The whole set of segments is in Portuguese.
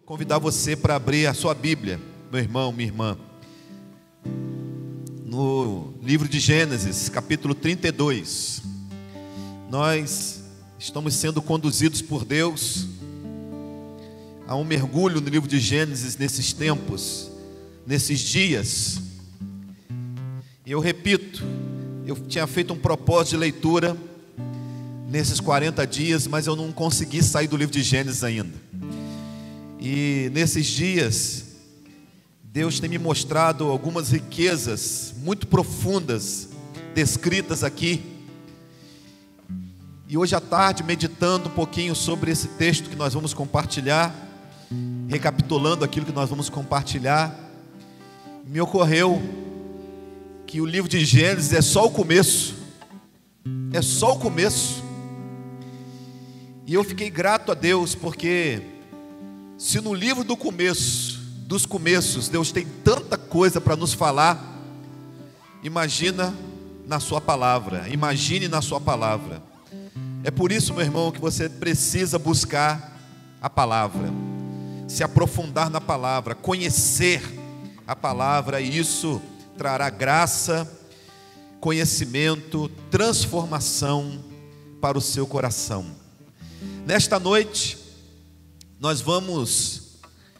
convidar você para abrir a sua Bíblia, meu irmão, minha irmã, no livro de Gênesis, capítulo 32. Nós estamos sendo conduzidos por Deus a um mergulho no livro de Gênesis nesses tempos, nesses dias. E eu repito, eu tinha feito um propósito de leitura nesses 40 dias, mas eu não consegui sair do livro de Gênesis ainda. E nesses dias, Deus tem me mostrado algumas riquezas muito profundas, descritas aqui. E hoje à tarde, meditando um pouquinho sobre esse texto que nós vamos compartilhar, recapitulando aquilo que nós vamos compartilhar, me ocorreu que o livro de Gênesis é só o começo. É só o começo. E eu fiquei grato a Deus, porque se no livro do começo, dos começos, Deus tem tanta coisa para nos falar, imagina na sua palavra, imagine na sua palavra. É por isso, meu irmão, que você precisa buscar a palavra, se aprofundar na palavra, conhecer a palavra, e isso trará graça, conhecimento, transformação para o seu coração. Nesta noite, nós vamos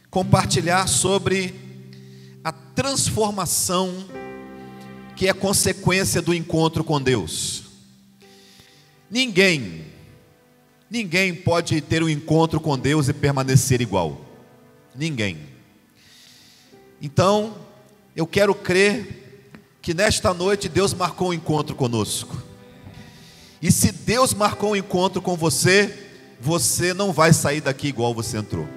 compartilhar sobre a transformação que é consequência do encontro com Deus. Ninguém pode ter um encontro com Deus e permanecer igual. Ninguém. Então, eu quero crer que nesta noite Deus marcou um encontro conosco. E se Deus marcou um encontro com você, você não vai sair daqui igual você entrou.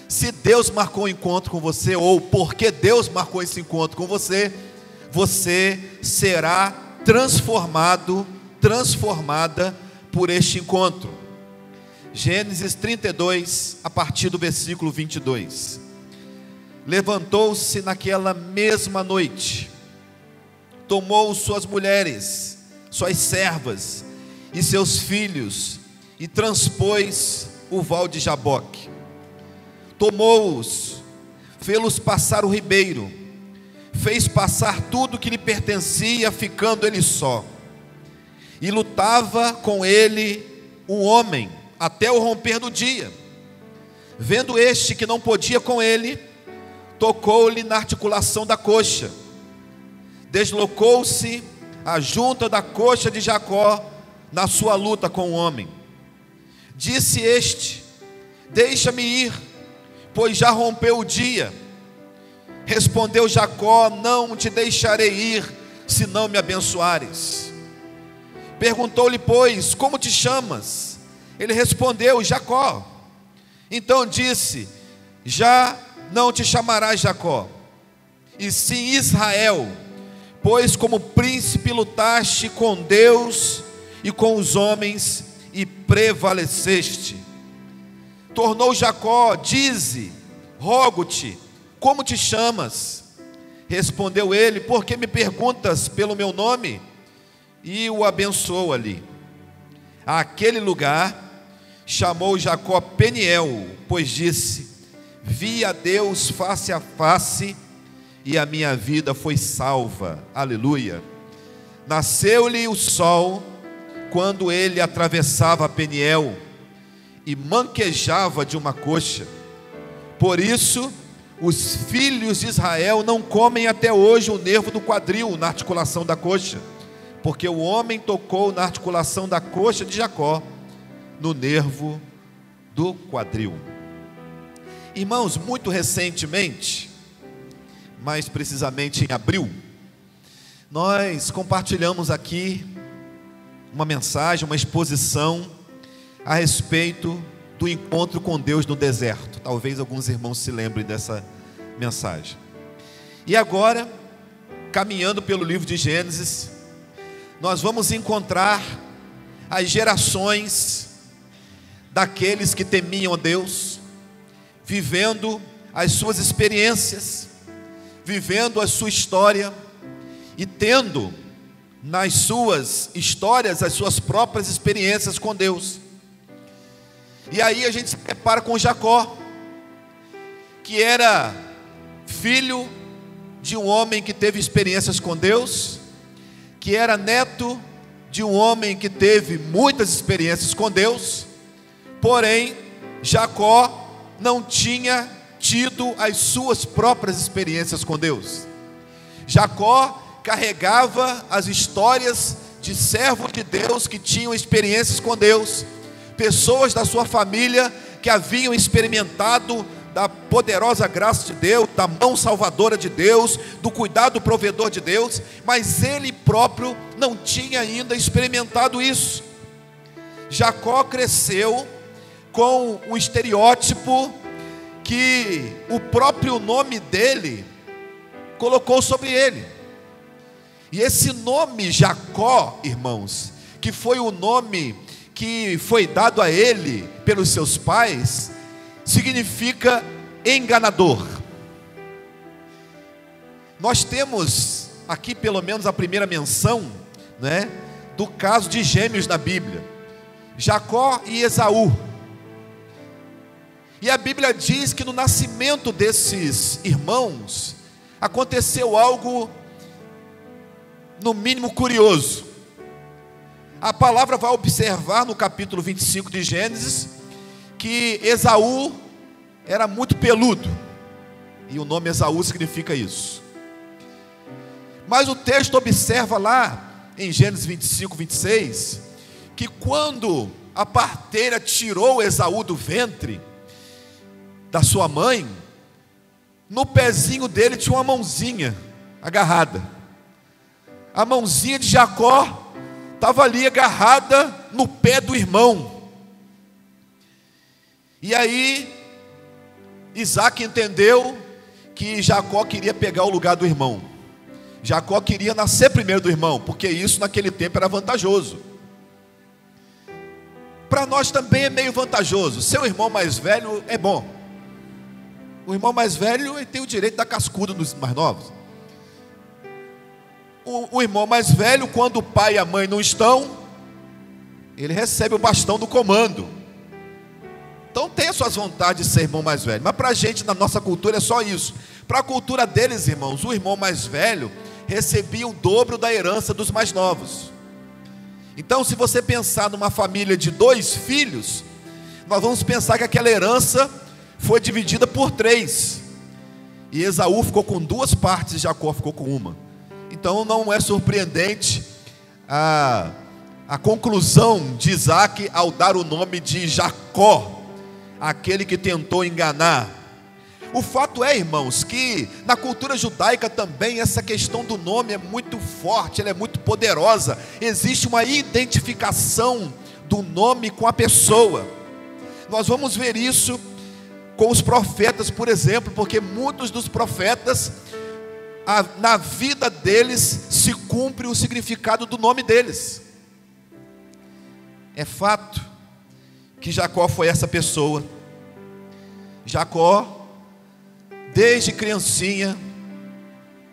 Se Deus marcou um encontro com você, ou porque Deus marcou esse encontro com você, você será transformado, transformada por este encontro. Gênesis 32, a partir do versículo 22. Levantou-se naquela mesma noite, tomou suas mulheres, suas servas e seus filhos, e transpôs o val de Jaboque. Tomou-os, fê-los passar o ribeiro, fez passar tudo que lhe pertencia, ficando ele só. E lutava com ele um homem, até o romper do dia. Vendo este que não podia com ele, tocou-lhe na articulação da coxa. Deslocou-se a junta da coxa de Jacó na sua luta com o homem. Disse este: deixa-me ir, pois já rompeu o dia. Respondeu Jacó: não te deixarei ir, se não me abençoares. Perguntou-lhe, pois, como te chamas? Ele respondeu: Jacó. Então disse: já não te chamarás Jacó, e sim Israel, pois como príncipe lutaste com Deus e com os homens, e prevaleceste. Tornou Jacó: dize, rogo-te, como te chamas? Respondeu ele: por que me perguntas pelo meu nome? E o abençoou ali. Aquele lugar chamou Jacó Peniel, pois disse: vi a Deus face a face, e a minha vida foi salva. Aleluia. Nasceu-lhe o sol quando ele atravessava Peniel e manquejava de uma coxa. Por isso os filhos de Israel não comem até hoje o nervo do quadril na articulação da coxa, porque o homem tocou na articulação da coxa de Jacó, no nervo do quadril. Irmãos, muito recentemente, mais precisamente em abril, nós compartilhamos aqui uma mensagem, uma exposição a respeito do encontro com Deus no deserto. Talvez alguns irmãos se lembrem dessa mensagem. E agora, caminhando pelo livro de Gênesis, nós vamos encontrar as gerações daqueles que temiam a Deus, vivendo as suas experiências, vivendo a sua história e tendo nas suas histórias as suas próprias experiências com Deus. E aí a gente se depara com Jacó. que era filho de um homem que teve experiências com Deus, que era neto de um homem que teve muitas experiências com Deus, porém, Jacó não tinha tido as suas próprias experiências com Deus. Jacó carregava as histórias de servos de Deus que tinham experiências com Deus, pessoas da sua família que haviam experimentado da poderosa graça de Deus, da mão salvadora de Deus, do cuidado provedor de Deus, mas ele próprio não tinha ainda experimentado isso. Jacó cresceu com o estereótipo que o próprio nome dele colocou sobre ele. E esse nome Jacó, irmãos, que foi o nome que foi dado a ele pelos seus pais, significa enganador. Nós temos aqui pelo menos a primeira menção, né, do caso de gêmeos na Bíblia, Jacó e Esaú. E a Bíblia diz que no nascimento desses irmãos aconteceu algo no mínimo curioso. A palavra vai observar no capítulo 25 de Gênesis que Esaú era muito peludo, e o nome Esaú significa isso. Mas o texto observa lá em Gênesis 25, 26, que quando a parteira tirou Esaú do ventre da sua mãe, no pezinho dele tinha uma mãozinha agarrada. A mãozinha de Jacó estava ali agarrada no pé do irmão. E aí Isaac entendeu que Jacó queria pegar o lugar do irmão. Jacó queria nascer primeiro do irmão, porque isso naquele tempo era vantajoso. Para nós também é meio vantajoso. Seu irmão mais velho é bom. O irmão mais velho tem o direito da cascuda dos mais novos. O irmão mais velho, quando o pai e a mãe não estão, ele recebe o bastão do comando. Então tem as suas vontades de ser irmão mais velho. Mas para a gente, na nossa cultura, é só isso. Para a cultura deles, irmãos, o irmão mais velho recebia o dobro da herança dos mais novos. Então, se você pensar numa família de 2 filhos, nós vamos pensar que aquela herança foi dividida por 3. E Esaú ficou com 2 partes e Jacó ficou com uma. Então não é surpreendente a conclusão de Isaac ao dar o nome de Jacó, aquele que tentou enganar. O fato é, irmãos, que na cultura judaica também essa questão do nome é muito forte, ela é muito poderosa. Existe uma identificação do nome com a pessoa. Nós vamos ver isso com os profetas, por exemplo, porque muitos dos profetas, na vida deles se cumpre o significado do nome deles. É fato que Jacó foi essa pessoa. Jacó, desde criancinha,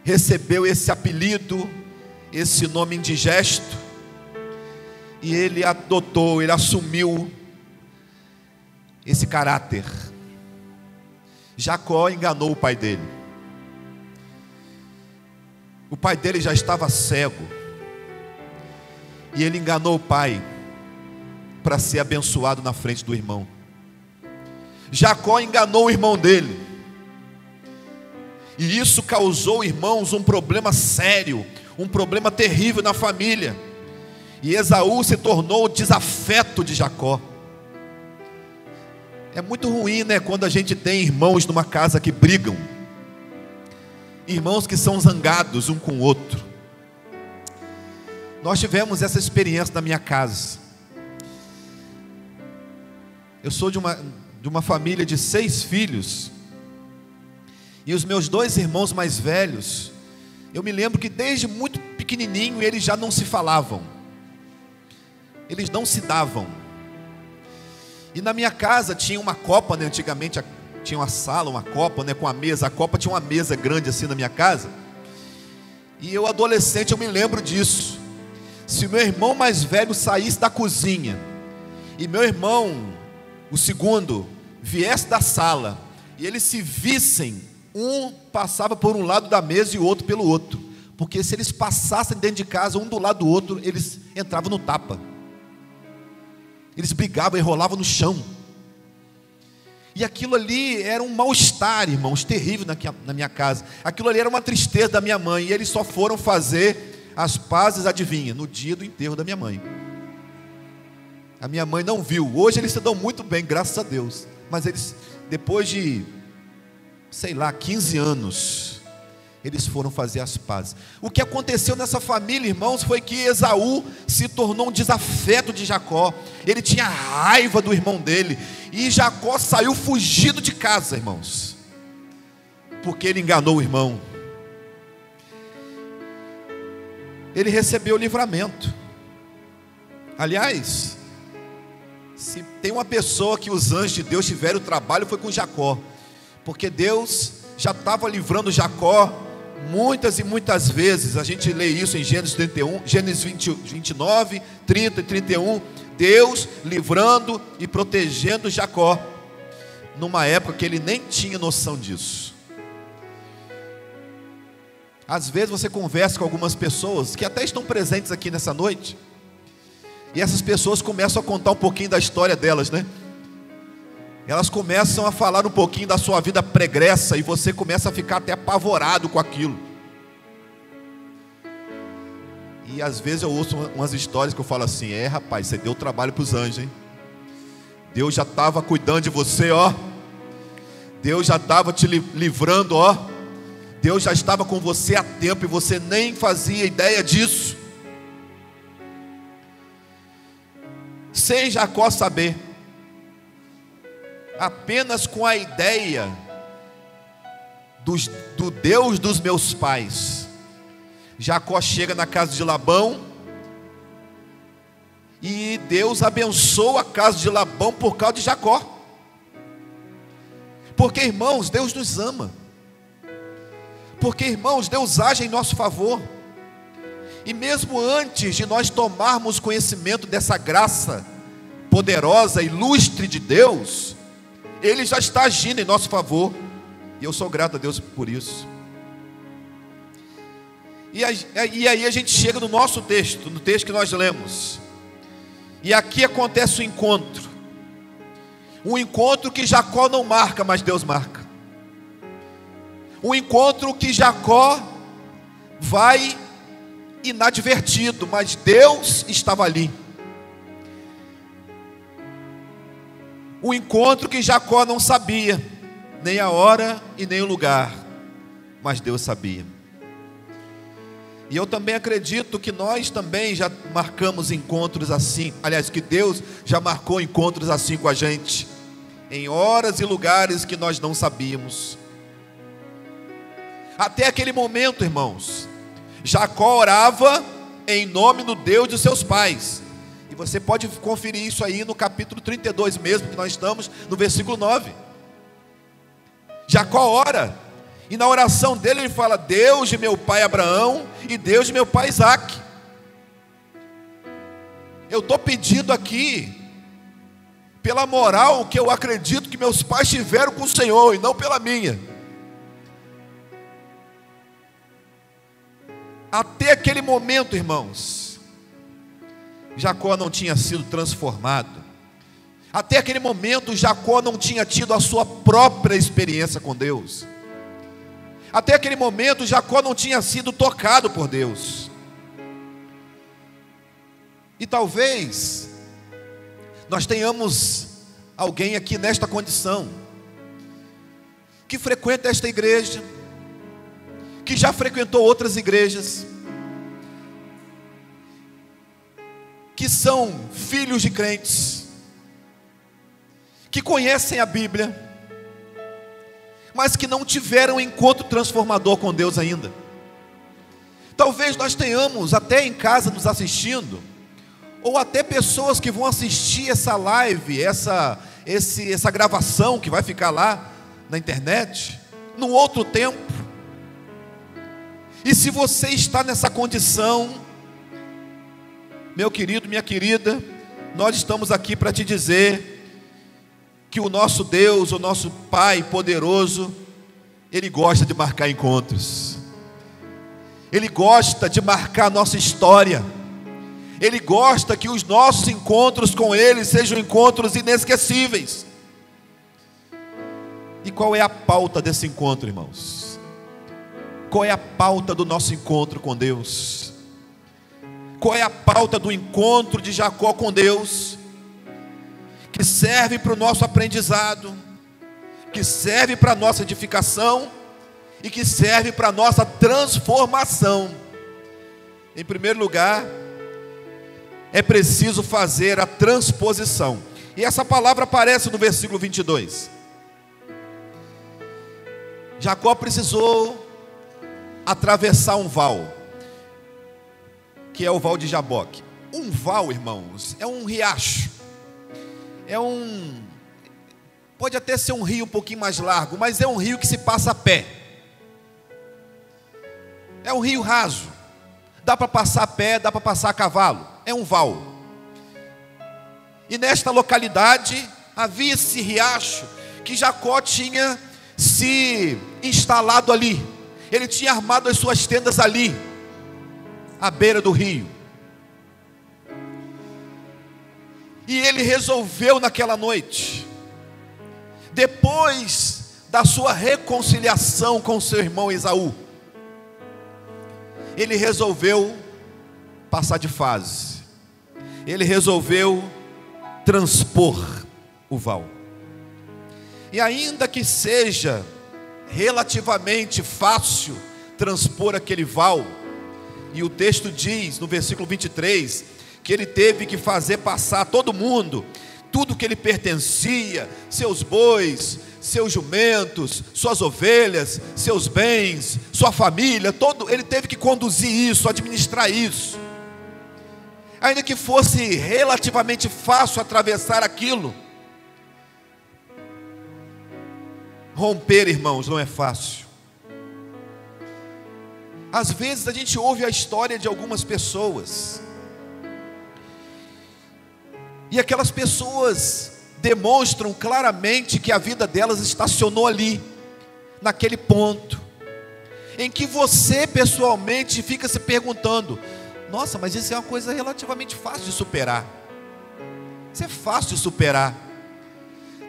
recebeu esse apelido, esse nome indigesto, e ele adotou, ele assumiu esse caráter. Jacó enganou o pai dele. O pai dele já estava cego, e ele enganou o pai para ser abençoado na frente do irmão. Jacó enganou o irmão dele, e isso causou, irmãos, um problema sério, um problema terrível na família. E Esaú se tornou o desafeto de Jacó. É muito ruim, né, quando a gente tem irmãos numa casa que brigam, irmãos que são zangados um com o outro. Nós tivemos essa experiência na minha casa. Eu sou de uma família de 6 filhos, e os meus 2 irmãos mais velhos, eu me lembro que desde muito pequenininho eles já não se falavam, eles não se davam. E na minha casa tinha uma copa, né? Antigamente tinha uma sala, uma copa, né? Com a mesa. A copa tinha uma mesa grande assim na minha casa. E eu, adolescente, eu me lembro disso. Se meu irmão mais velho saísse da cozinha e meu irmão, o segundo, viesse da sala, e eles se vissem, um passava por um lado da mesa e o outro pelo outro, porque se eles passassem dentro de casa, um do lado do outro, eles entravam no tapa, eles brigavam e rolavam no chão, e aquilo ali era um mal-estar, irmãos, terrível na minha casa. Aquilo ali era uma tristeza da minha mãe, e eles só foram fazer as pazes, adivinha, no dia do enterro da minha mãe. A minha mãe não viu. Hoje eles se dão muito bem, graças a Deus, mas eles, depois de, sei lá, 15 anos, eles foram fazer as pazes. O que aconteceu nessa família, irmãos, foi que Esaú se tornou um desafeto de Jacó. Ele tinha raiva do irmão dele, e Jacó saiu fugido de casa, irmãos, porque ele enganou o irmão. Ele recebeu o livramento. Aliás, se tem uma pessoa que os anjos de Deus tiveram o trabalho, foi com Jacó, porque Deus já estava livrando Jacó muitas e muitas vezes. A gente lê isso em Gênesis 31, Gênesis 29, 30 e 31, Deus livrando e protegendo Jacó, numa época que ele nem tinha noção disso. Às vezes você conversa com algumas pessoas que até estão presentes aqui nessa noite, e essas pessoas começam a contar um pouquinho da história delas, né? Elas começam a falar um pouquinho da sua vida pregressa, e você começa a ficar até apavorado com aquilo. E às vezes eu ouço umas histórias que eu falo assim: rapaz, você deu trabalho para os anjos, hein? Deus já estava cuidando de você, ó. Deus já estava te livrando, ó. Deus já estava com você há tempo, e você nem fazia ideia disso. Sem Jacó saber, apenas com a ideia do Deus dos meus pais, Jacó chega na casa de Labão, e Deus abençoa a casa de Labão por causa de Jacó. Porque, irmãos, Deus nos ama. Porque, irmãos, Deus age em nosso favor. E mesmo antes de nós tomarmos conhecimento dessa graça poderosa e ilustre de Deus, Ele já está agindo em nosso favor, e eu sou grato a Deus por isso. E aí a gente chega no nosso texto, no texto que nós lemos, e aqui acontece o encontro, um encontro que Jacó não marca, mas Deus marca, um encontro que Jacó vai inadvertido, mas Deus estava ali. Um encontro que Jacó não sabia, nem a hora e nem o lugar, mas Deus sabia. E eu também acredito que nós também já marcamos encontros assim. Aliás, que Deus já marcou encontros assim com a gente, em horas e lugares que nós não sabíamos. Até aquele momento, irmãos, Jacó orava em nome do Deus de seus pais. E você pode conferir isso aí no capítulo 32 mesmo, que nós estamos no versículo 9. Jacó ora, e na oração dele ele fala: Deus de meu pai Abraão e Deus de meu pai Isaque. Eu estou pedindo aqui pela moral que eu acredito que meus pais tiveram com o Senhor, e não pela minha. Até aquele momento, irmãos, Jacó não tinha sido transformado. Até aquele momento, Jacó não tinha tido a sua própria experiência com Deus. Até aquele momento, Jacó não tinha sido tocado por Deus. E talvez nós tenhamos alguém aqui nesta condição, que frequenta esta igreja, que já frequentou outras igrejas, que são filhos de crentes, que conhecem a Bíblia, mas que não tiveram um encontro transformador com Deus ainda. Talvez nós tenhamos até em casa nos assistindo, ou até pessoas que vão assistir essa live, essa gravação que vai ficar lá na internet, num outro tempo. E se você está nessa condição, meu querido, minha querida, nós estamos aqui para te dizer que o nosso Deus, o nosso Pai poderoso, Ele gosta de marcar encontros. Ele gosta de marcar a nossa história. Ele gosta que os nossos encontros com Ele sejam encontros inesquecíveis. E qual é a pauta desse encontro, irmãos? Qual é a pauta do nosso encontro com Deus? Qual é a pauta do encontro de Jacó com Deus? Que serve para o nosso aprendizado, que serve para a nossa edificação e que serve para a nossa transformação. Em primeiro lugar, é preciso fazer a transposição. E essa palavra aparece no versículo 22. Jacó precisou atravessar um val, que é o val de Jaboque. Um val, irmãos, é um riacho. Pode até ser um rio um pouquinho mais largo, mas é um rio que se passa a pé. É um rio raso. Dá para passar a pé, dá para passar a cavalo. É um val. E nesta localidade havia esse riacho que Jacó tinha se instalado ali. Ele tinha armado as suas tendas ali, à beira do rio. E ele resolveu naquela noite, depois da sua reconciliação com seu irmão Esaú, ele resolveu passar de fase. Ele resolveu transpor o val. E ainda que seja relativamente fácil transpor aquele val, e o texto diz no versículo 23 que ele teve que fazer passar todo mundo, tudo que ele pertencia, seus bois, seus jumentos, suas ovelhas, seus bens, sua família, todo, ele teve que conduzir isso, administrar isso. Ainda que fosse relativamente fácil atravessar aquilo, romper, irmãos, não é fácil. Às vezes a gente ouve a história de algumas pessoas, e aquelas pessoas demonstram claramente que a vida delas estacionou ali, naquele ponto, em que você pessoalmente fica se perguntando: nossa, mas isso é uma coisa relativamente fácil de superar. Isso é fácil de superar.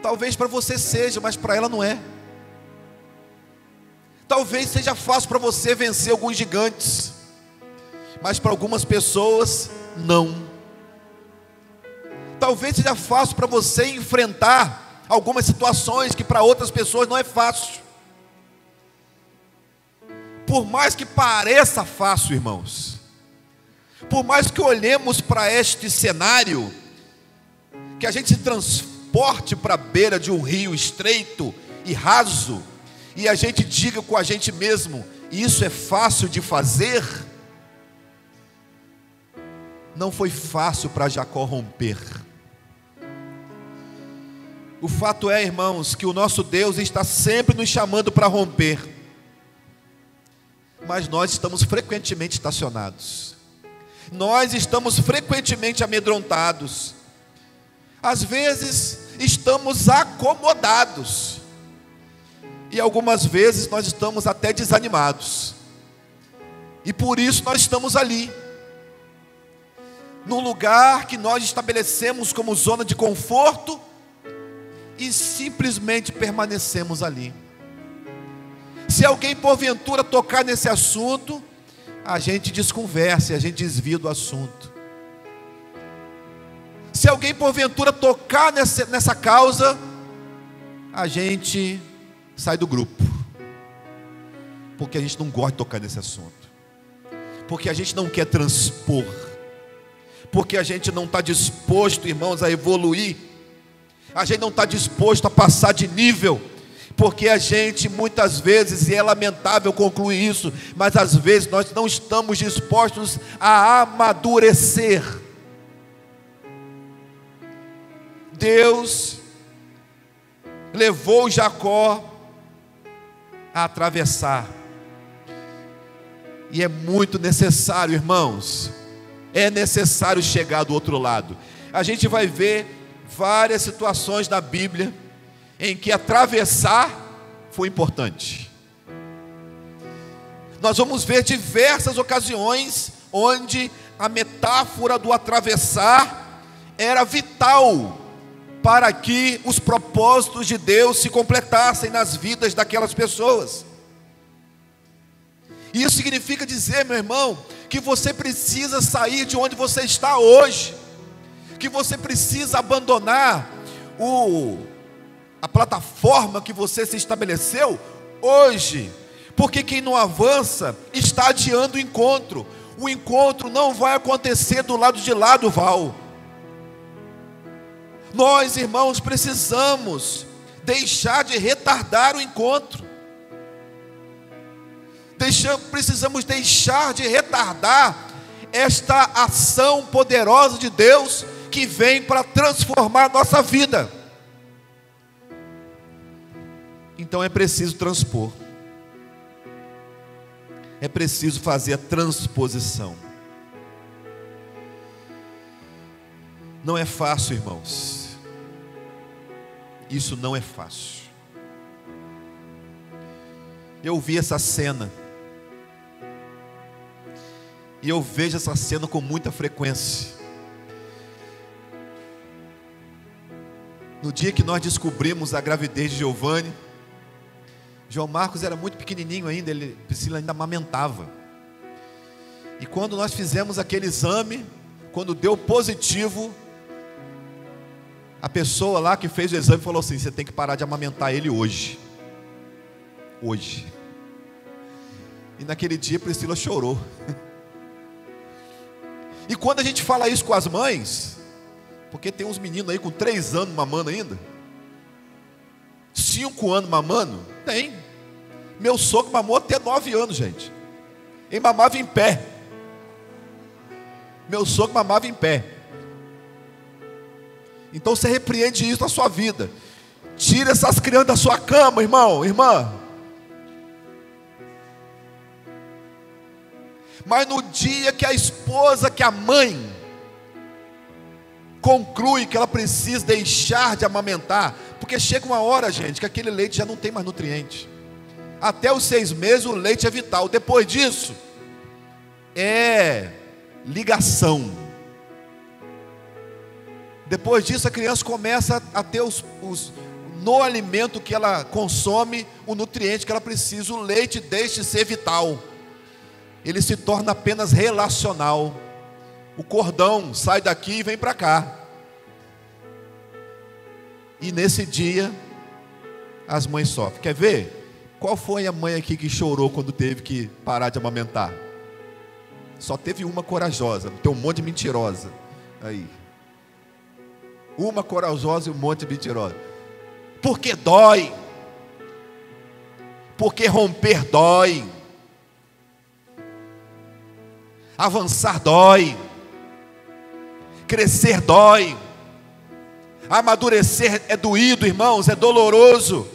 Talvez para você seja, mas para ela não é. Talvez seja fácil para você vencer alguns gigantes, mas para algumas pessoas não. Talvez seja fácil para você enfrentar algumas situações que para outras pessoas não é fácil. Por mais que pareça fácil, irmãos, por mais que olhemos para este cenário, que a gente se transporte para a beira de um rio estreito e raso, e a gente diga com a gente mesmo: isso é fácil de fazer. Não foi fácil para Jacó romper. O fato é, irmãos, que o nosso Deus está sempre nos chamando para romper, mas nós estamos frequentemente estacionados, nós estamos frequentemente amedrontados, às vezes estamos acomodados, e algumas vezes nós estamos até desanimados, e por isso nós estamos ali, num lugar que nós estabelecemos como zona de conforto, e simplesmente permanecemos ali. Se alguém porventura tocar nesse assunto, a gente desconversa e a gente desvia do assunto. Se alguém porventura tocar nessa causa, a gente sai do grupo, porque a gente não gosta de tocar nesse assunto, porque a gente não quer transpor, porque a gente não está disposto, irmãos, a evoluir, a gente não está disposto a passar de nível, porque a gente muitas vezes, e é lamentável concluir isso, mas às vezes nós não estamos dispostos a amadurecer. Deus levou Jacó a atravessar, e é muito necessário, irmãos, é necessário chegar do outro lado. A gente vai ver várias situações na Bíblia em que atravessar foi importante. Nós vamos ver diversas ocasiões onde a metáfora do atravessar era vital para que os propósitos de Deus se completassem nas vidas daquelas pessoas. Isso significa dizer, meu irmão, que você precisa sair de onde você está hoje, que você precisa abandonar a plataforma que você se estabeleceu hoje, porque quem não avança está adiando o encontro. O encontro não vai acontecer do lado de lá do val. Nós, irmãos, precisamos deixar de retardar o encontro. Precisamos deixar de retardar esta ação poderosa de Deus que vem para transformar a nossa vida. Então é preciso transpor. É preciso fazer a transposição. Não é fácil, irmãos. Isso não é fácil. Eu vi essa cena. E eu vejo essa cena com muita frequência. No dia que nós descobrimos a gravidez de Giovanni, João Marcos era muito pequenininho ainda, Priscila ainda amamentava. E quando nós fizemos aquele exame, quando deu positivo, a pessoa lá que fez o exame falou assim: você tem que parar de amamentar ele hoje. Hoje. E naquele dia Priscila chorou. E quando a gente fala isso com as mães, porque tem uns meninos aí com 3 anos mamando ainda, 5 anos mamando, tem. Meu sogro mamou até 9 anos, gente. Ele mamava em pé. Meu sogro mamava em pé. Então você repreende isso na sua vida. Tira essas crianças da sua cama, irmão, irmã. Mas no dia que a esposa, que a mãe conclui que ela precisa deixar de amamentar, porque chega uma hora, gente, que aquele leite já não tem mais nutriente. Até os 6 meses o leite é vital. Depois disso é ligação. Depois disso a criança começa a ter no alimento que ela consome o nutriente que ela precisa. O leite deixa de ser vital. Ele se torna apenas relacional. O cordão sai daqui e vem para cá. E nesse dia as mães sofrem. Quer ver? Qual foi a mãe aqui que chorou quando teve que parar de amamentar? Só teve uma corajosa. Tem um monte de mentirosa aí. Uma corajosa e um monte de mentirosa. Porque dói. Porque romper dói. Avançar dói. Crescer dói. Amadurecer é doído, irmãos, é doloroso.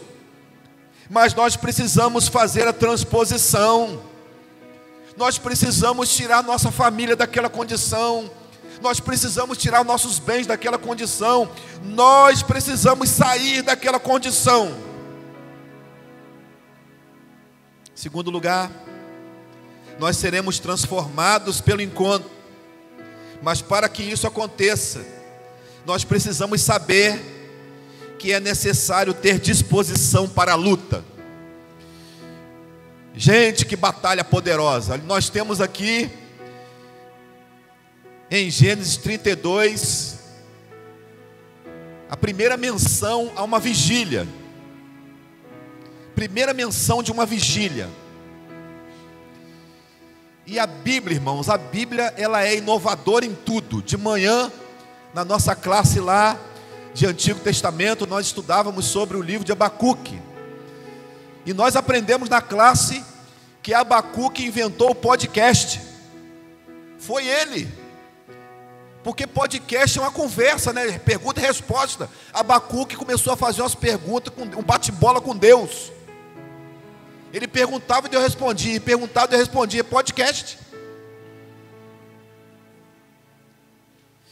Mas nós precisamos fazer a transposição. Nós precisamos tirar nossa família daquela condição. Nós precisamos tirar nossos bens daquela condição. Nós precisamos sair daquela condição. Segundo lugar, nós seremos transformados pelo encontro. Mas para que isso aconteça, nós precisamos saber que é necessário ter disposição para a luta. Gente, que batalha poderosa. Nós temos aqui em Gênesis 32 a primeira menção a uma vigília. Primeira menção de uma vigília. E a Bíblia, irmãos, a Bíblia ela é inovadora em tudo. De manhã, na nossa classe lá de Antigo Testamento, nós estudávamos sobre o livro de Abacuque. E nós aprendemos na classe que Abacuque inventou o podcast. Foi ele. Porque podcast é uma conversa, né? Pergunta e resposta. Abacuque começou a fazer umas perguntas, um bate-bola com Deus. Ele perguntava e Deus respondia, perguntava e Deus respondia. Podcast.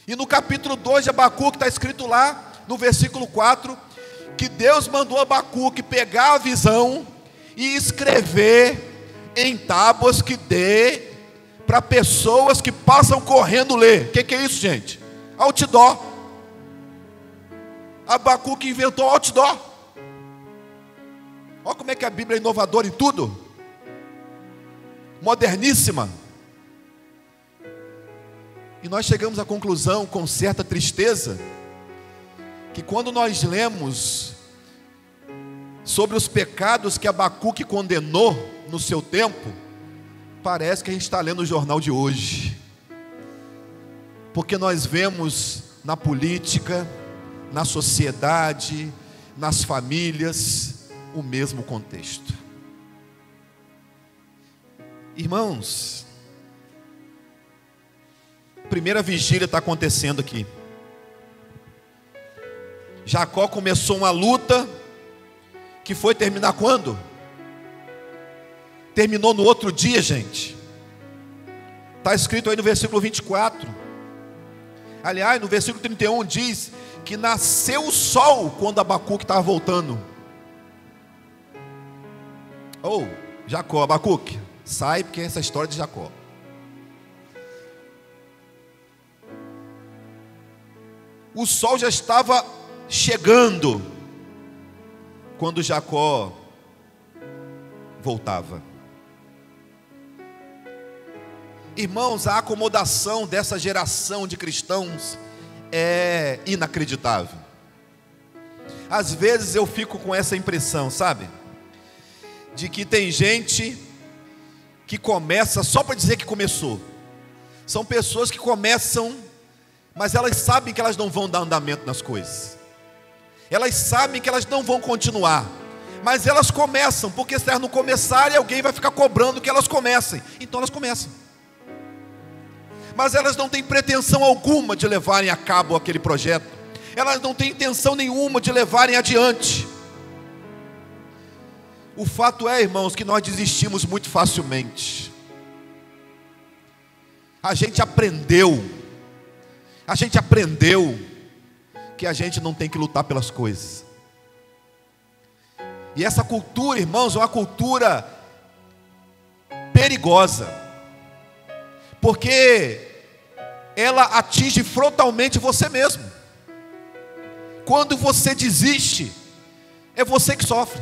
E no capítulo 2 de Abacuque está escrito lá, no versículo 4, que Deus mandou Abacuque pegar a visão e escrever em tábuas que dê para pessoas que passam correndo ler. O que é isso, gente? Outdoor. Abacuque inventou outdoor. Olha como é que a Bíblia é inovadora em tudo. Moderníssima. E nós chegamos à conclusão, com certa tristeza, que quando nós lemos sobre os pecados que Abacuque condenou no seu tempo, parece que a gente está lendo o jornal de hoje, porque nós vemos na política, na sociedade, nas famílias, o mesmo contexto. Irmãos, primeira vigília está acontecendo aqui. Jacó começou uma luta que foi terminar quando? Terminou no outro dia, gente. Está escrito aí no versículo 24. Aliás, no versículo 31 diz que nasceu o sol quando Abacuque estava voltando. Jacó, Abacuque, sai porque é essa história de Jacó. O sol já estava chegando quando Jacó voltava. Irmãos, a acomodação dessa geração de cristãos é inacreditável. Às vezes eu fico com essa impressão, sabe? De que tem gente que começa só para dizer que começou. São pessoas que começam, mas elas sabem que elas não vão dar andamento nas coisas. Elas sabem que elas não vão continuar, mas elas começam, porque se elas não começarem, alguém vai ficar cobrando que elas comecem. Então elas começam. Mas elas não têm pretensão alguma de levarem a cabo aquele projeto. Elas não têm intenção nenhuma de levarem adiante. O fato é, irmãos, que nós desistimos muito facilmente. A gente aprendeu que a gente não tem que lutar pelas coisas. E essa cultura, irmãos, é uma cultura perigosa, porque ela atinge frontalmente você mesmo. Quando você desiste, é você que sofre.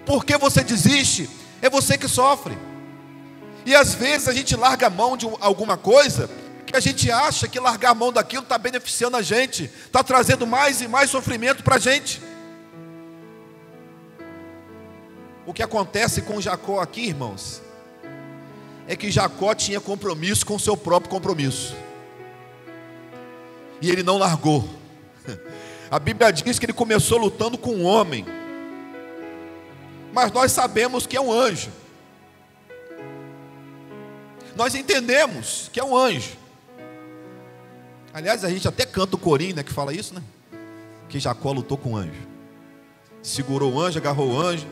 Porque você desiste, é você que sofre. E às vezes a gente larga a mão de alguma coisa, que a gente acha que largar a mão daquilo está beneficiando a gente, está trazendo mais e mais sofrimento para a gente. O que acontece com Jacó aqui, irmãos, é que Jacó tinha compromisso com o seu próprio compromisso, e ele não largou. A Bíblia diz que ele começou lutando com um homem, mas nós sabemos que é um anjo. Nós entendemos que é um anjo. Aliás, a gente até canta o corinho, né, que fala isso, né? Que Jacó lutou com o anjo. Segurou o anjo, agarrou o anjo.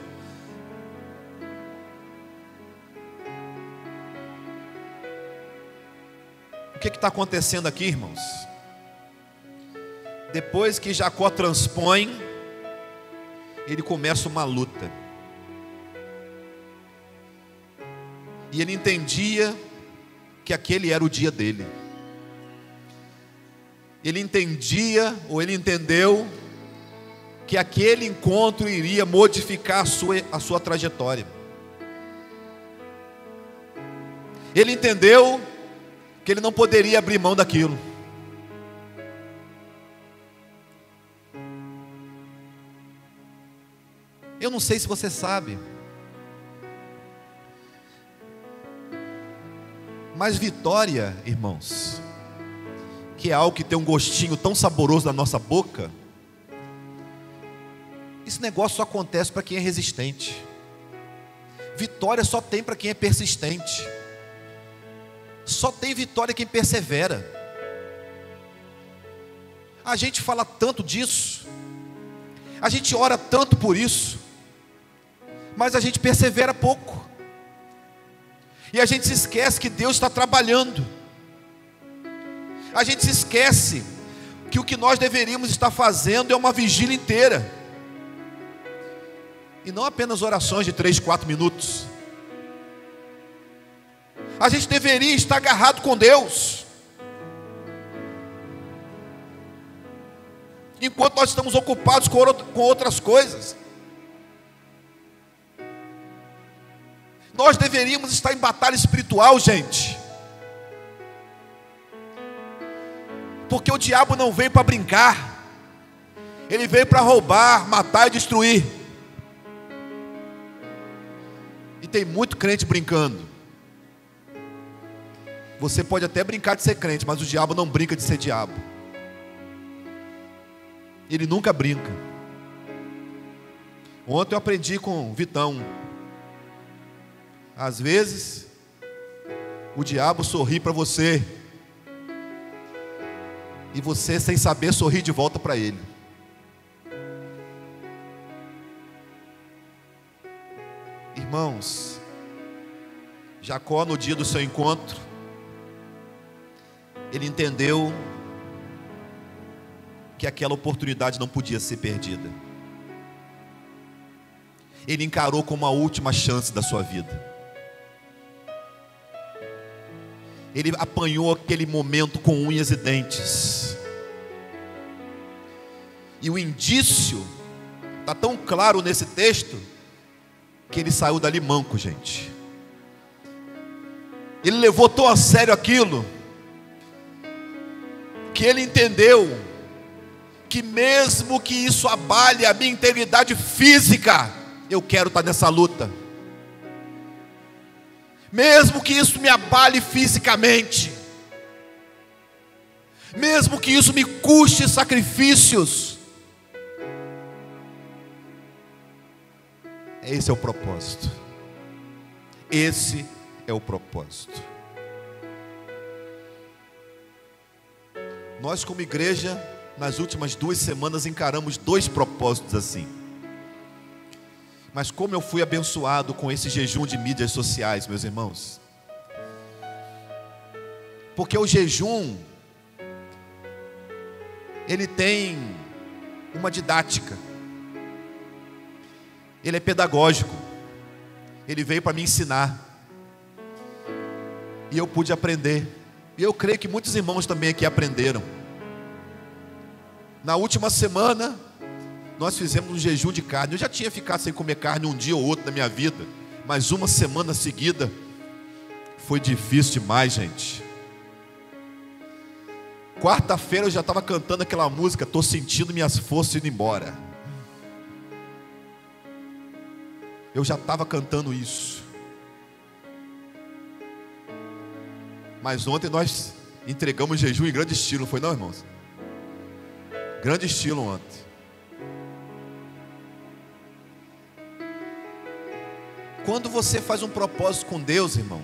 O que está acontecendo aqui, irmãos? Depois que Jacó transpõe, ele começa uma luta. E ele entendia que aquele era o dia dele. Ele entendia, ou ele entendeu, que aquele encontro iria modificar a sua trajetória. Ele entendeu que ele não poderia abrir mão daquilo. Eu não sei se você sabe, mas vitória, irmãos, que é algo que tem um gostinho tão saboroso na nossa boca, esse negócio só acontece para quem é resistente. Vitória só tem para quem é persistente. Só tem vitória quem persevera. A gente fala tanto disso, a gente ora tanto por isso, mas a gente persevera pouco. E a gente se esquece que Deus está trabalhando. A gente se esquece que o que nós deveríamos estar fazendo é uma vigília inteira, e não apenas orações de 3, 4 minutos. A gente deveria estar agarrado com Deus, enquanto nós estamos ocupados com outras coisas. Nós deveríamos estar em batalha espiritual, gente, porque o diabo não veio para brincar, ele veio para roubar, matar e destruir. E tem muito crente brincando. Você pode até brincar de ser crente, mas o diabo não brinca de ser diabo. Ele nunca brinca. Ontem eu aprendi com o Vitão. Às vezes o diabo sorri para você, e você, sem saber, sorri de volta para ele. Irmãos, Jacó, no dia do seu encontro, ele entendeu que aquela oportunidade não podia ser perdida. Ele encarou como a última chance da sua vida. Ele apanhou aquele momento com unhas e dentes. E o indício está tão claro nesse texto, que ele saiu dali manco, gente. Ele levou tão a sério aquilo, que ele entendeu que mesmo que isso abale a minha integridade física, eu quero estar nessa luta. Mesmo que isso me abale fisicamente, mesmo que isso me custe sacrifícios, esse é o propósito. Esse é o propósito. Nós, como igreja, nas últimas 2 semanas encaramos 2 propósitos assim. Mas como eu fui abençoado com esse jejum de mídias sociais, meus irmãos. Porque o jejum, ele tem uma didática. Ele é pedagógico. Ele veio para me ensinar. E eu pude aprender. E eu creio que muitos irmãos também aqui aprenderam. Na última semana, nós fizemos um jejum de carne. Eu já tinha ficado sem comer carne um dia ou outro na minha vida, mas uma semana seguida foi difícil demais, gente. Quarta-feira eu já estava cantando aquela música, estou sentindo minhas forças indo embora. Eu já estava cantando isso. Mas ontem nós entregamos jejum em grande estilo, não foi não, irmãos? Grande estilo ontem. Quando você faz um propósito com Deus, irmão,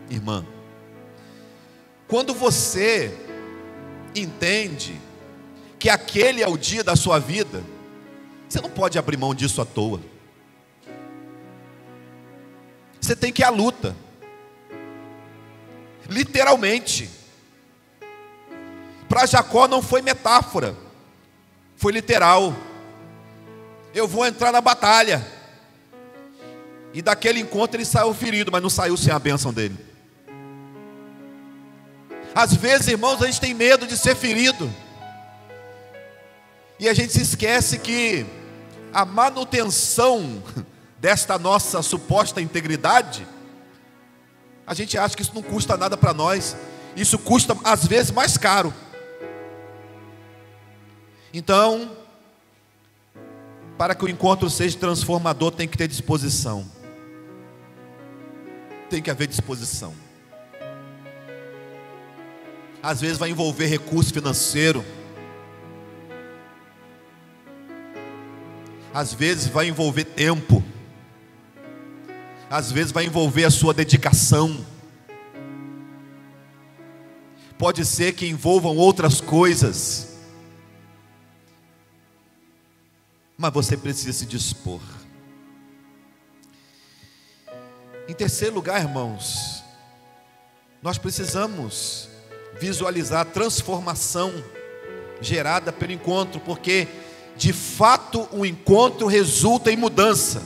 irmã, quando você entende que aquele é o dia da sua vida, você não pode abrir mão disso à toa. Você tem que ir à luta. Literalmente. Para Jacó não foi metáfora, foi literal. Eu vou entrar na batalha. E daquele encontro ele saiu ferido, mas não saiu sem a bênção dele. Às vezes, irmãos, a gente tem medo de ser ferido, e a gente se esquece que a manutenção desta nossa suposta integridade, a gente acha que isso não custa nada para nós. Isso custa às vezes mais caro. Então, para que o encontro seja transformador, tem que ter disposição. Tem que haver disposição. Às vezes vai envolver recurso financeiro. Às vezes vai envolver tempo. Às vezes vai envolver a sua dedicação. Pode ser que envolvam outras coisas. Mas você precisa se dispor. Em terceiro lugar, irmãos, nós precisamos visualizar a transformação gerada pelo encontro, porque de fato o encontro resulta em mudança.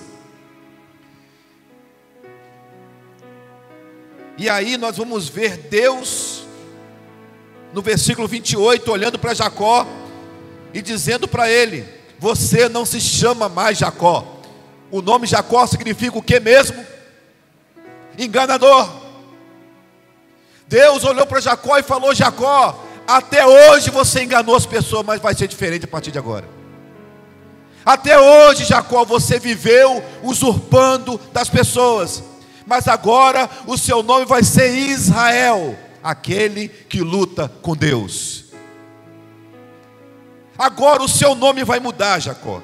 E aí nós vamos ver Deus, no versículo 28, olhando para Jacó e dizendo para ele: você não se chama mais Jacó. O nome Jacó significa o que mesmo? Enganador. Deus olhou para Jacó e falou: Jacó, até hoje você enganou as pessoas, mas vai ser diferente a partir de agora. Até hoje, Jacó, você viveu usurpando das pessoas, mas agora o seu nome vai ser Israel, aquele que luta com Deus. Agora o seu nome vai mudar, Jacó.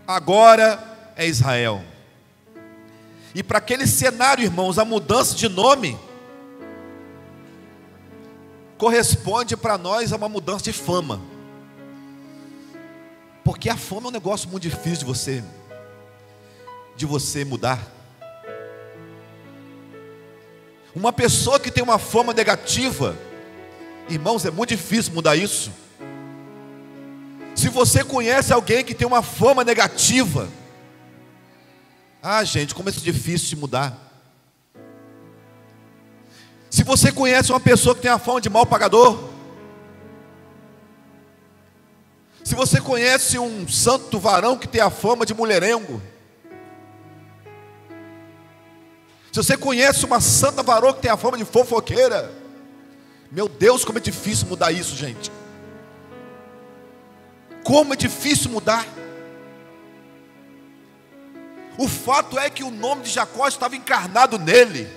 Agora é Israel. E para aquele cenário, irmãos, a mudança de nome corresponde para nós a uma mudança de fama. Porque a fama é um negócio muito difícil de você mudar. Uma pessoa que tem uma fama negativa, irmãos, é muito difícil mudar isso. Se você conhece alguém que tem uma fama negativa, gente, como é difícil de mudar. Se você conhece uma pessoa que tem a fama de mal pagador, se você conhece um santo varão que tem a fama de mulherengo, se você conhece uma santa varoa que tem a fama de fofoqueira, meu Deus, como é difícil mudar isso, gente. Como é difícil mudar. O fato é que o nome de Jacó estava encarnado nele.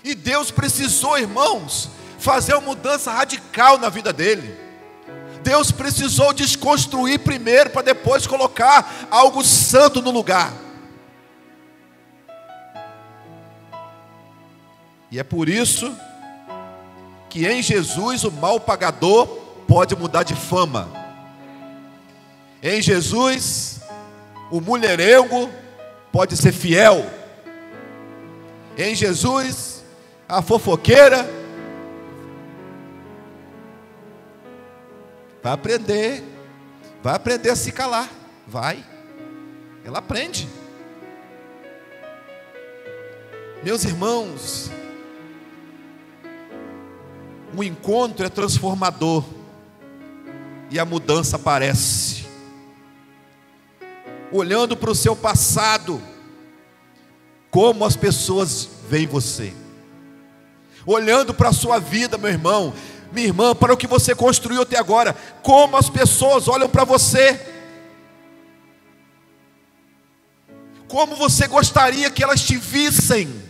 E Deus precisou, irmãos, fazer uma mudança radical na vida dele. Deus precisou desconstruir primeiro, para depois colocar algo santo no lugar. E é por isso que em Jesus o mal pagador pode mudar de fama. Em Jesus o mulherengo pode ser fiel. Em Jesus a fofoqueira vai aprender a se calar. Ela aprende. Meus irmãos, o encontro é transformador e a mudança aparece. Olhando para o seu passado, como as pessoas veem você. Olhando para a sua vida, meu irmão, minha irmã, para o que você construiu até agora, como as pessoas olham para você. Como você gostaria que elas te vissem.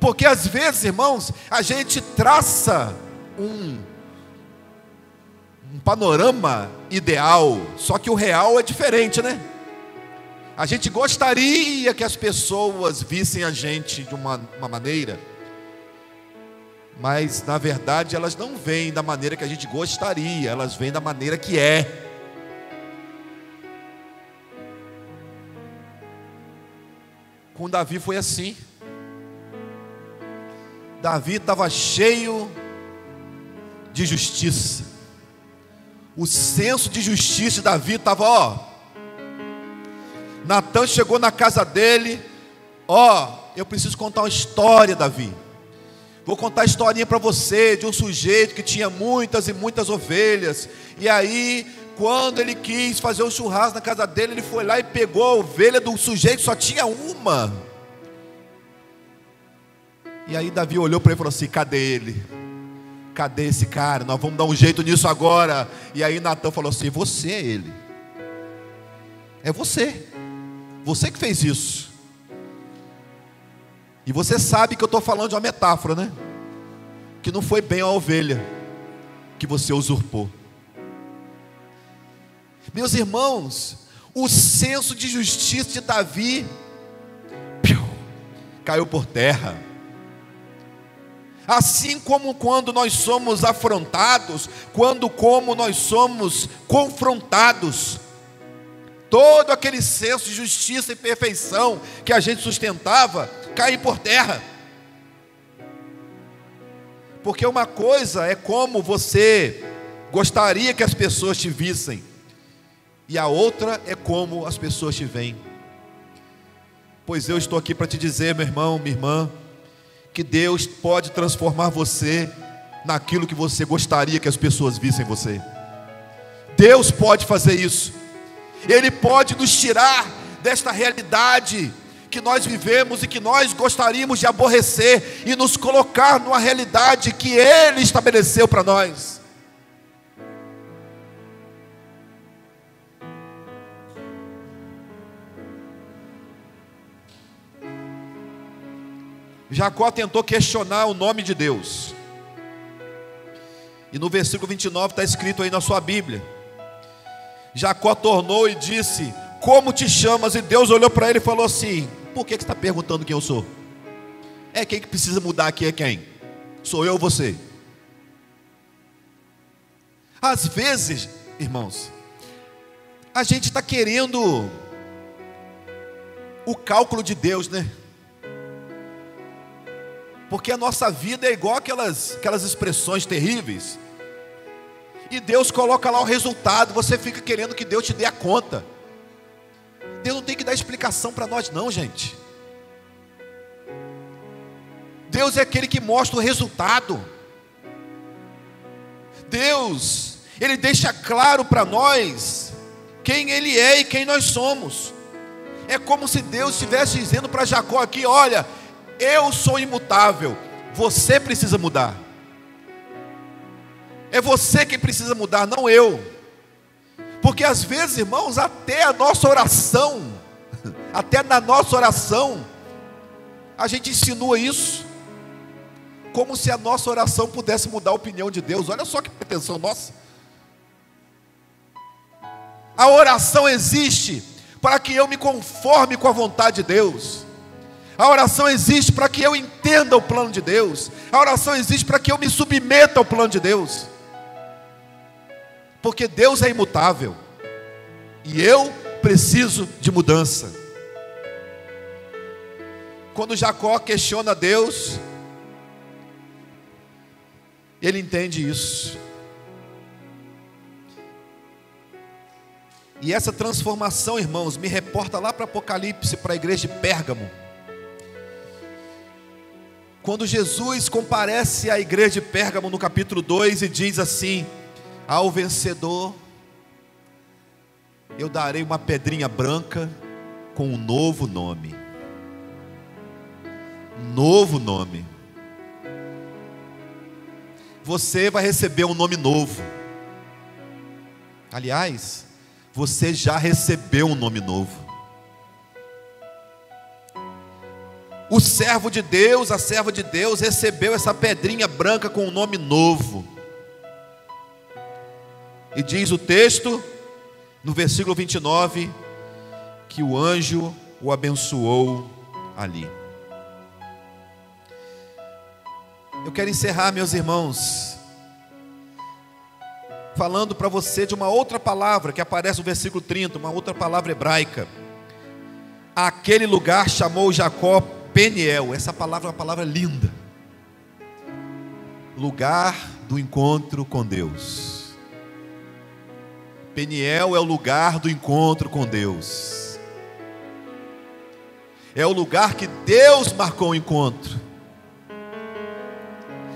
Porque às vezes, irmãos, a gente traça um panorama ideal, só que o real é diferente, né? A gente gostaria que as pessoas vissem a gente de uma maneira, mas na verdade elas não veem da maneira que a gente gostaria, elas veem da maneira que é. Com Davi foi assim. Davi estava cheio de justiça. O senso de justiça de Davi estava, Natan chegou na casa dele, eu preciso contar uma história, Davi. Vou contar a historinha para você de um sujeito que tinha muitas e muitas ovelhas. E aí, quando ele quis fazer um churrasco na casa dele, ele foi lá e pegou a ovelha do sujeito que só tinha uma. E aí Davi olhou para ele e falou assim: cadê ele? Cadê esse cara? Nós vamos dar um jeito nisso agora. E aí Natan falou assim: você é ele. É você. Você que fez isso. E você sabe que eu estou falando de uma metáfora, né? Que não foi bem a ovelha que você usurpou. Meus irmãos, o senso de justiça de Davi caiu por terra. Assim como quando nós somos afrontados, como nós somos confrontados, todo aquele senso de justiça e perfeição que a gente sustentava, cai por terra. Porque uma coisa é como você gostaria que as pessoas te vissem, e a outra é como as pessoas te veem. Pois eu estou aqui para te dizer, meu irmão, minha irmã, que Deus pode transformar você naquilo que você gostaria que as pessoas vissem você. Deus pode fazer isso. Ele pode nos tirar desta realidade que nós vivemos e que nós gostaríamos de aborrecer, e nos colocar numa realidade que Ele estabeleceu para nós. Jacó tentou questionar o nome de Deus, e no versículo 29 está escrito aí na sua Bíblia: Jacó tornou e disse: como te chamas? E Deus olhou para ele e falou assim: por que você está perguntando quem eu sou? Quem que precisa mudar aqui é quem? Sou eu ou você? Às vezes, irmãos, a gente está querendo o cálculo de Deus, né? Porque a nossa vida é igual aquelas expressões terríveis, e Deus coloca lá o resultado, você fica querendo que Deus te dê a conta. Deus não tem que dar explicação para nós não, gente. Deus é aquele que mostra o resultado. Deus, Ele deixa claro para nós quem Ele é e quem nós somos. É como se Deus estivesse dizendo para Jacó aqui: olha, eu sou imutável, você precisa mudar. É você que precisa mudar, não eu. Porque às vezes, irmãos, até a nossa oração, até na nossa oração, a gente insinua isso, como se a nossa oração pudesse mudar a opinião de Deus. Olha só que pretensão nossa. A oração existe para que eu me conforme com a vontade de Deus. A oração existe para que eu entenda o plano de Deus. A oração existe para que eu me submeta ao plano de Deus. Porque Deus é imutável, e eu preciso de mudança. Quando Jacó questiona Deus, ele entende isso. E essa transformação, irmãos, me reporta lá para Apocalipse, para a igreja de Pérgamo. Quando Jesus comparece à igreja de Pérgamo no capítulo 2 e diz assim: ao vencedor eu darei uma pedrinha branca com um novo nome. Novo nome. Você vai receber um nome novo. Aliás, você já recebeu um nome novo. O servo de Deus, a serva de Deus recebeu essa pedrinha branca com um nome novo. E diz o texto, no versículo 29, que o anjo o abençoou ali. Eu quero encerrar, meus irmãos, falando para você de uma outra palavra que aparece no versículo 30, uma outra palavra hebraica. Aquele lugar chamou Jacó Peniel. Essa palavra é uma palavra linda. Lugar do encontro com Deus. Peniel é o lugar do encontro com Deus. É o lugar que Deus marcou o encontro.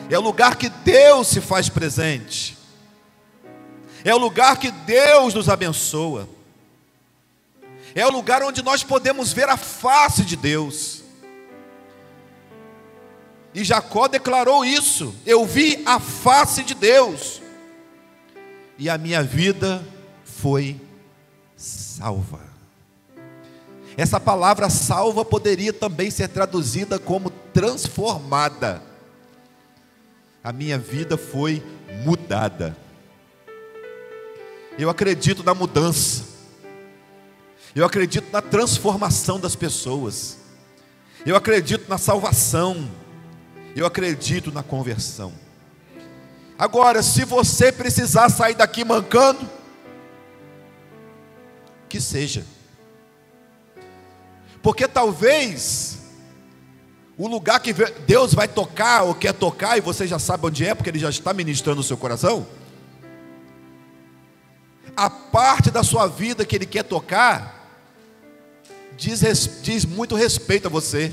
É o lugar que Deus se faz presente. É o lugar que Deus nos abençoa. É o lugar onde nós podemos ver a face de Deus. E Jacó declarou isso: eu vi a face de Deus, e a minha vida foi salva. Essa palavra salva poderia também ser traduzida como transformada. A minha vida foi mudada. Eu acredito na mudança. Eu acredito na transformação das pessoas. Eu acredito na salvação. Eu acredito na conversão. Agora, se você precisar sair daqui mancando, que seja. Porque talvez O lugar que Deus vai tocar ou quer tocar, e você já sabe onde é, porque Ele já está ministrando o seu coração. A parte da sua vida que Ele quer tocar, diz muito respeito a você.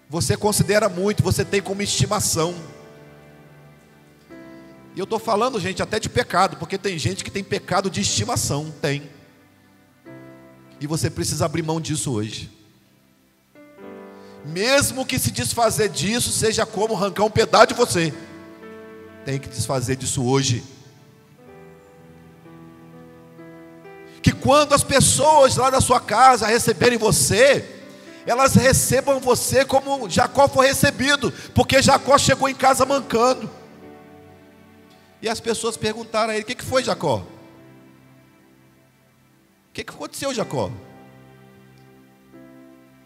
Você considera muito, você tem como estimação. E eu estou falando, gente, até de pecado, porque tem gente que tem pecado de estimação, tem. E você precisa abrir mão disso hoje. Mesmo que se desfazer disso seja como arrancar um pedaço de você, tem que desfazer disso hoje. Que quando as pessoas lá da sua casa receberem você, elas recebam você como Jacó foi recebido, porque Jacó chegou em casa mancando. E as pessoas perguntaram a ele: o que foi, Jacó? O que aconteceu, Jacó?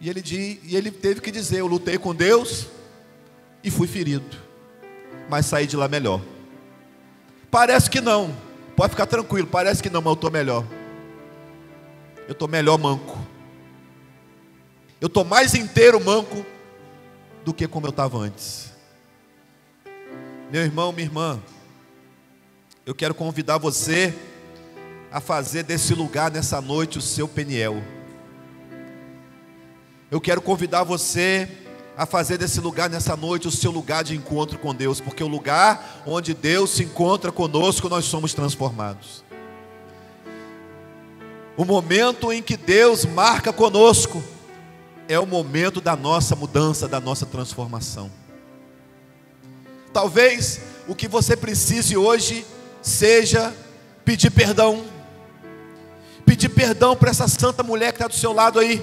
E ele teve que dizer: eu lutei com Deus e fui ferido, mas saí de lá melhor. Parece que não, pode ficar tranquilo, parece que não, mas eu estou melhor. Eu estou melhor manco. Eu estou mais inteiro manco do que como eu estava antes. Meu irmão, minha irmã, eu quero convidar você a fazer desse lugar nessa noite o seu Peniel. Eu quero convidar você a fazer desse lugar nessa noite o seu lugar de encontro com Deus, porque o lugar onde Deus se encontra conosco, nós somos transformados. O momento em que Deus marca conosco é o momento da nossa mudança, da nossa transformação. Talvez o que você precise hoje seja pedir perdão. Pedir perdão para essa santa mulher que está do seu lado aí.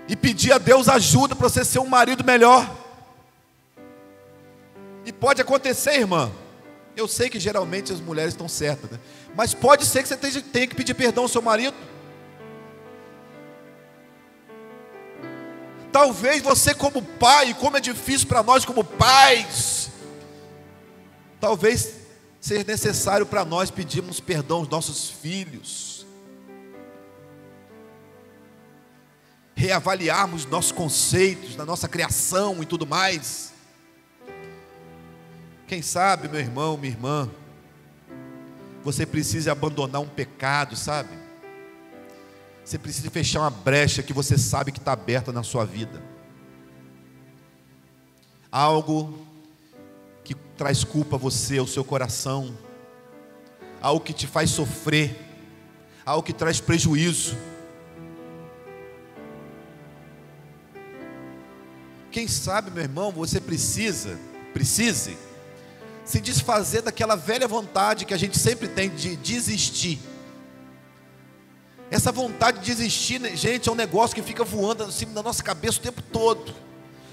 E pedir a Deus ajuda para você ser um marido melhor. E pode acontecer, irmã. Eu sei que geralmente as mulheres estão certas, né? Mas pode ser que você tenha que pedir perdão ao seu marido. Talvez você como pai, como é difícil para nós como pais, talvez seja necessário para nós pedirmos perdão aos nossos filhos. Reavaliarmos nossos conceitos, na nossa criação e tudo mais. Quem sabe, meu irmão, minha irmã, você precisa abandonar um pecado, sabe? Você precisa fechar uma brecha que você sabe que está aberta na sua vida. Algo que traz culpa a você, ao seu coração. Algo que te faz sofrer. Algo que traz prejuízo. Quem sabe, meu irmão, você precise se desfazer daquela velha vontade que a gente sempre tem de desistir. Essa vontade de desistir, gente, é um negócio que fica voando em cima da nossa cabeça o tempo todo.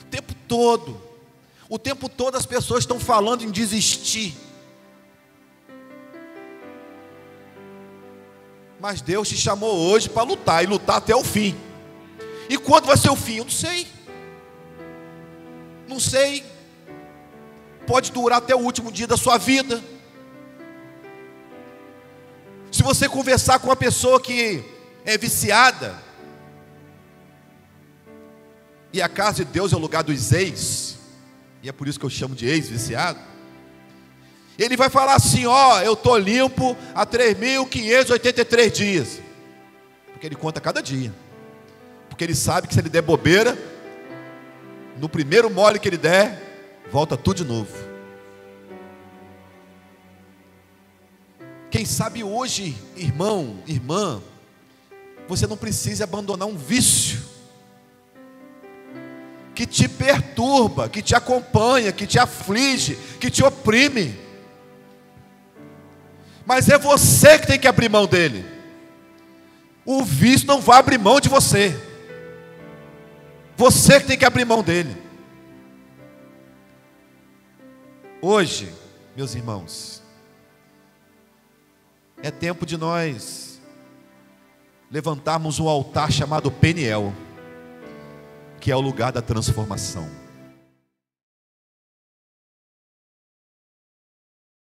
O tempo todo. O tempo todo as pessoas estão falando em desistir. Mas Deus te chamou hoje para lutar, e lutar até o fim. E quando vai ser o fim? Eu não sei. Não sei. Pode durar até o último dia da sua vida. Se você conversar com uma pessoa que é viciada, e a casa de Deus é o lugar dos ex, e é por isso que eu chamo de ex-viciado, ele vai falar assim: ó, eu estou limpo há 3.583 dias, porque ele conta cada dia, porque ele sabe que se ele der bobeira, no primeiro mole que ele der, volta tudo de novo. Quem sabe hoje, irmão, irmã, você não precisa abandonar um vício que te perturba, que te acompanha, que te aflige, que te oprime. Mas é você que tem que abrir mão dele. O vício não vai abrir mão de você. Você que tem que abrir mão dele. Hoje, meus irmãos, é tempo de nós levantarmos um altar chamado Peniel, que é o lugar da transformação.